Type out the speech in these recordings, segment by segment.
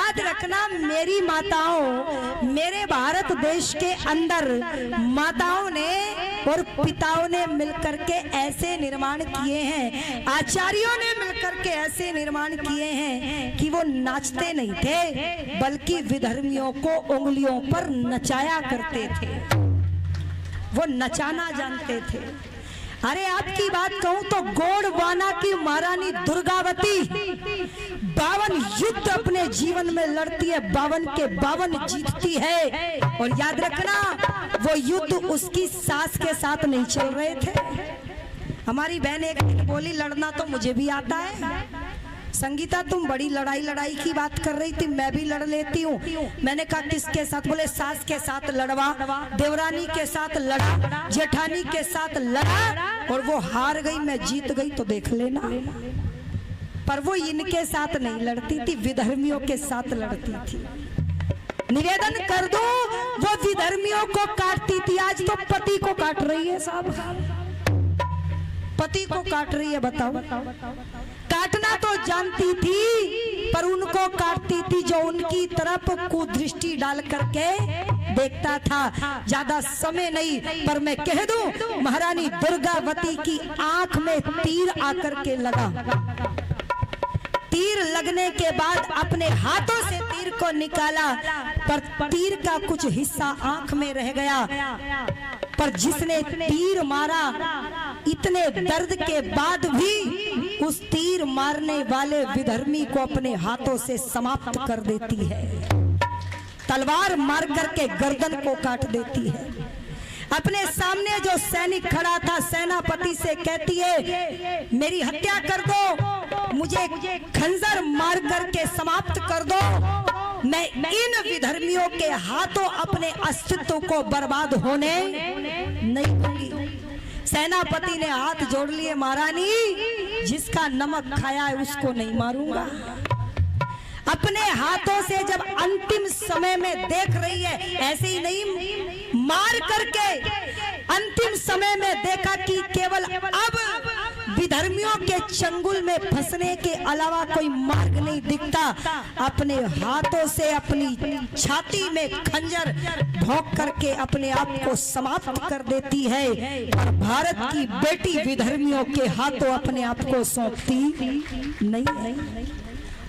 याद रखना मेरी माताओं, मेरे भारत देश के अंदर माताओं ने और पिताओं ने मिलकर के ऐसे निर्माण किए हैं, आचार्यों ने मिलकर के ऐसे निर्माण किए हैं कि वो नाचते नहीं थे बल्कि विधर्मियों को उंगलियों पर नचाया करते थे, वो नचाना जानते थे। अरे आपकी बात कहूं तो गोंडवाना की महारानी दुर्गावती 52 युद्ध अपने जीवन में लड़ती है, 52 के 52 जीतती है। और याद रखना वो युद्ध उसकी सास के साथ नहीं चल रहे थे। हमारी बहन एक दिन बोली लड़ना तो मुझे भी आता है संगीता, तुम बड़ी लड़ाई की बात कर रही थी, मैं भी लड़ लेती हूँ। मैंने कहा किसके साथ? बोले सास के साथ लड़वा, देवरानी के साथ लड़ा, जेठानी के साथ लड़ा और वो हार गई, मैं जीत गई तो देख लेना। पर वो इनके साथ नहीं लड़ती थी, विधर्मियों के साथ लड़ती थी। निवेदन कर दो, वो विधर्मियों को काटती थी, आज तो पति को काट रही है साहब, पति को काट रही है। बताओ, काटना तो जानती थी पर उनको काटती थी जो उनकी तरफ कुदृष्टि डाल करके देखता था। ज्यादा समय नहीं पर मैं कह दूं, महारानी दुर्गावती की आंख में तीर आकर के लगा। तीर लगने के बाद अपने हाथों से तीर को निकाला पर तीर का कुछ हिस्सा आंख में रह गया। पर जिसने तीर मारा, इतने दर्द के बाद भी उस तीर मारने वाले विधर्मी को अपने हाथों से समाप्त कर देती है, तलवार मार करके गर्दन को काट देती है। अपने सामने जो सैनिक खड़ा था सेनापति से कहती है मेरी हत्या कर दो, मुझे खंजर मार करके समाप्त कर दो, मैं इन विधर्मियों के हाथों अपने अस्तित्व को बर्बाद होने नहीं दूंगी। सेनापति ने हाथ जोड़ लिए, महारानी जिसका नमक खाया है उसको नहीं मारूंगा। अपने हाथों से जब अंतिम समय में देख रही है, ऐसे ही नहीं मार करके अंतिम समय में देखा कि केवल अब विधर्मियों के चंगुल में फंसने के अलावा कोई मार्ग नहीं दिखता। अपने हाथों से अपनी छाती में खंजर भोंक करके अपने आप को समाप्त कर देती है और भारत की बेटी विधर्मियों के हाथों अपने आप को सौंपती नहीं।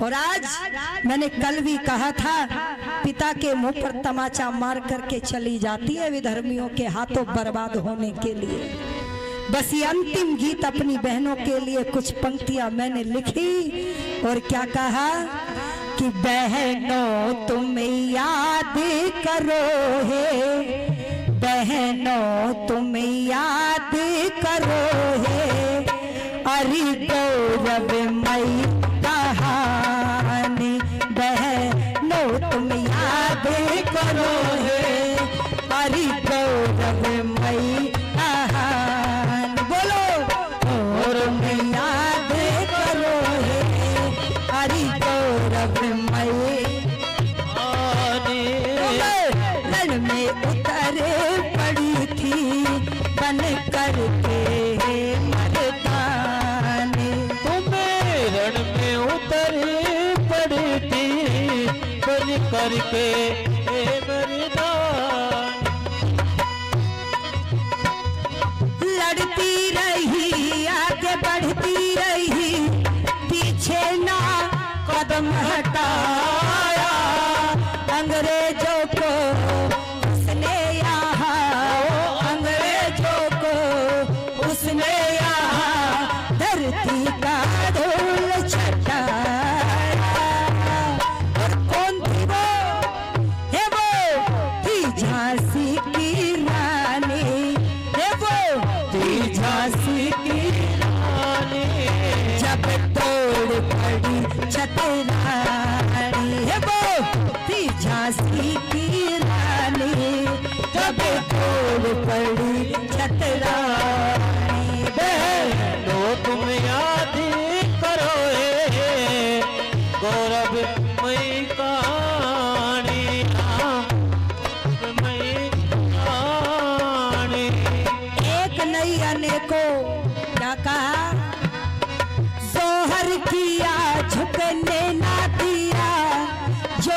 और आज मैंने कल भी कहा था, पिता के मुंह पर तमाचा मार करके चली जाती है विधर्मियों के हाथों बर्बाद होने के लिए। बस ये अंतिम गीत अपनी बहनों के लिए कुछ पंक्तियां मैंने लिखी और क्या कहा कि बहनों तुम याद करो है, बहनों तुम याद करो है, अरे गौरवमयी कहानी, बहनों तुम याद करो है, अरे गौरवमयी कहानी, बोलो और तुम याद करो है, अरे गौरवमयी रण में उतर पड़ी थी बन करके मर्दानी, तुम्हें रण में उतर पड़ी थी बन करके मर्दानी, लड़ती रही आगे बढ़ती रही पीछे ना कदम हटाया, अंग्रेजों को उसने यहाँ, अंग्रेजों को उसने यहाँ धरती का धूल छटाया। और कौन थी वो? है वो थी झांसी की रानी, है वो थी झांसी की रानी, जब तोड़ पड़ी छतरानी, है वो थी झांसी की रानी, जब तोड़ पड़ी छतरानी। बहनों तुम याद करो है गौरवमयी कहानी, गौरवमयी कहानी। एक नहीं अनेकों, क्या कहा? जोहर किया झुकने ना दिया, जो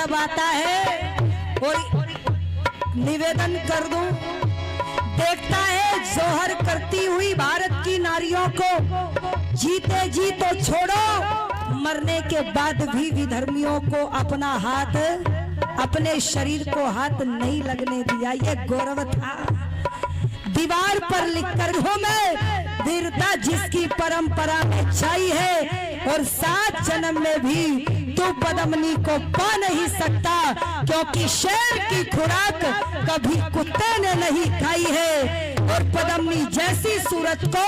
जब आता है और निवेदन कर दूं, देखता है जोहर करती हुई भारत की नारियों को जीते जी तो छोड़ो, मरने के बाद भी विधर्मियों को अपना हाथ, अपने शरीर को हाथ नहीं लगने दिया। ये गौरव था। दीवार पर लिखकर हो मैं वीरता जिसकी परंपरा में छाई है, और 7 जन्म में भी तू पद्मनी को पा नहीं सकता, क्योंकि शेर की खुराक कभी कुत्ते ने नहीं खाई है, और पद्मनी जैसी सूरत को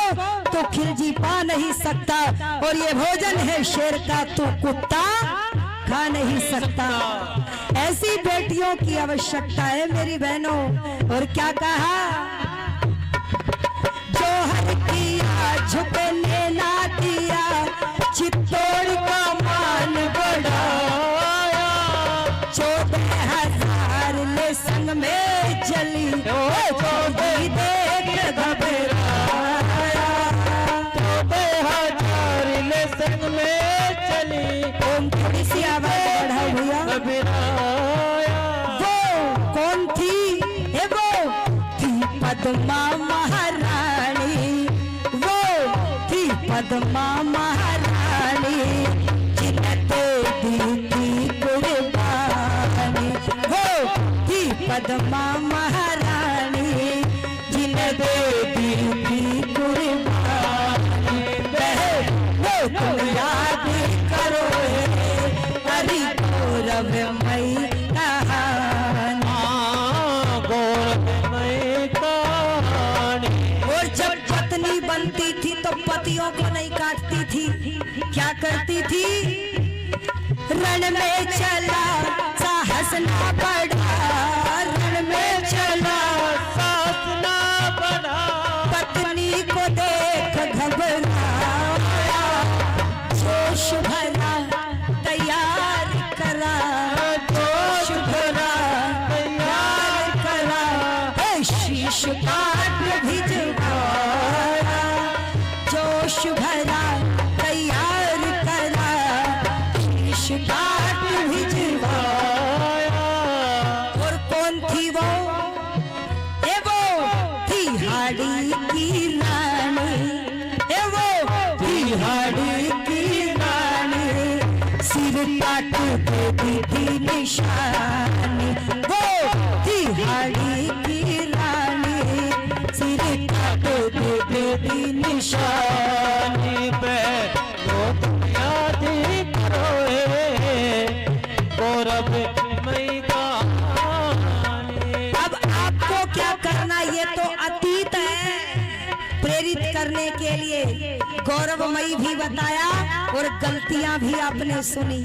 तो खिलजी पा नहीं सकता, और ये भोजन है शेर का तू कुत्ता खा नहीं सकता। ऐसी बेटियों की आवश्यकता है मेरी बहनों। और क्या कहा, जोहर किया झुकने ना दिया, चित्तौड़ का मान बढ़ाया, 14,000 ले संग में जली, चौधरी देख घबराया, 14,000 ले संग में चली, ओम थोड़ी सी आवाज बढ़ाओ भैया। घबराया। वो कौन थी? वो थी पद्मा महारानी, वो थी पद्मा महारानी, जिनते दी थी कुर्बानी, वो थी पद्मा महारानी, जिनते दी थी कुर्बानी। वो तुम याद करो हरि गौरवमयी कहानी। गौरवमयी कहानी। और जब पत्नी बनती थी तो पतियों को नहीं काटती थी, क्या करती थी? रण में चला साहस ना बढ़ा, रण में चला साहस ना बढ़ा, पत्नी को देख घबराया, जोश भरा तैयार करा, जोश भरा तैयार करा, शीश काट भिजवाया, जोश भरा तैयार करा, शीश काट भिजवाया। और कौन थी वो? वो थी हाड़ी की रानी, वो थी हाड़ी की रानी, सिर काट देती थी निशानी, वो थी हाड़ी की रानी, सिर काट देती थी निशानी। पे वो तुम याद करो गौरवमयी कहानी। अब आपको क्या करना, ये तो अतीत है। प्रेरित करने के लिए गौरवमयी भी बताया और गलतियां भी आपने सुनी,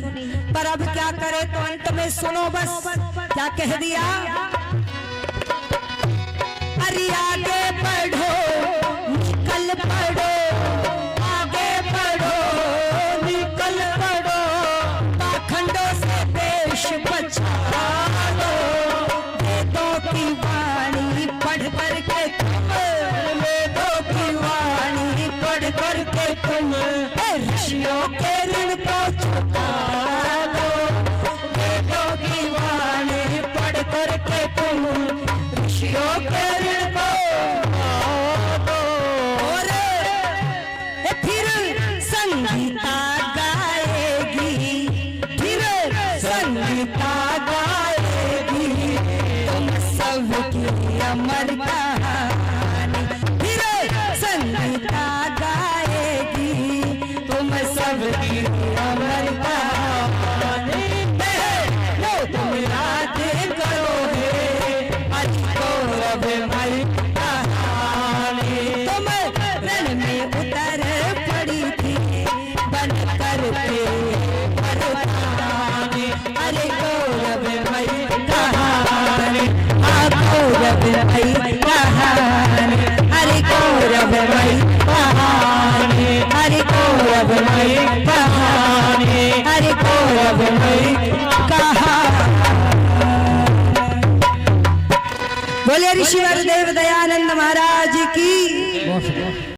पर अब क्या करे तो अंत में सुनो बस क्या कह दिया। अरे आगे बढ़ो निकल पड़ो, आगे बढ़ो निकल पड़ो, पाखंडों से देश बचा लो, वेदों की वाणी पढ़ कर के तुम, वेदों की वाणी पढ़ कर के तुम ऋषियों के ऋण को चुका लो, वेदों की वाणी पढ़ कर के तुम ऋषियों के ऋण को दो। और फिर संगीता गाएगी, फिर संगीता गाएगी, तुम सबकी अमर कहानी, फिर संगीता गाएगी, तुम सबकी अमर कहानी। वो तुम याद करोगे आज गौरवमयी कहानी। तुम रण में उतर पड़ी थी बन कर के मर्दानी, अरे गौरवमयी कहानी, गौरवमयी कहानी, अरे गौरवमयी कहानी, अरे गौरवमयी कहानी, अरे गौरवमयी कहानी। बोले ऋषि वरदेव दयानंद महाराज की।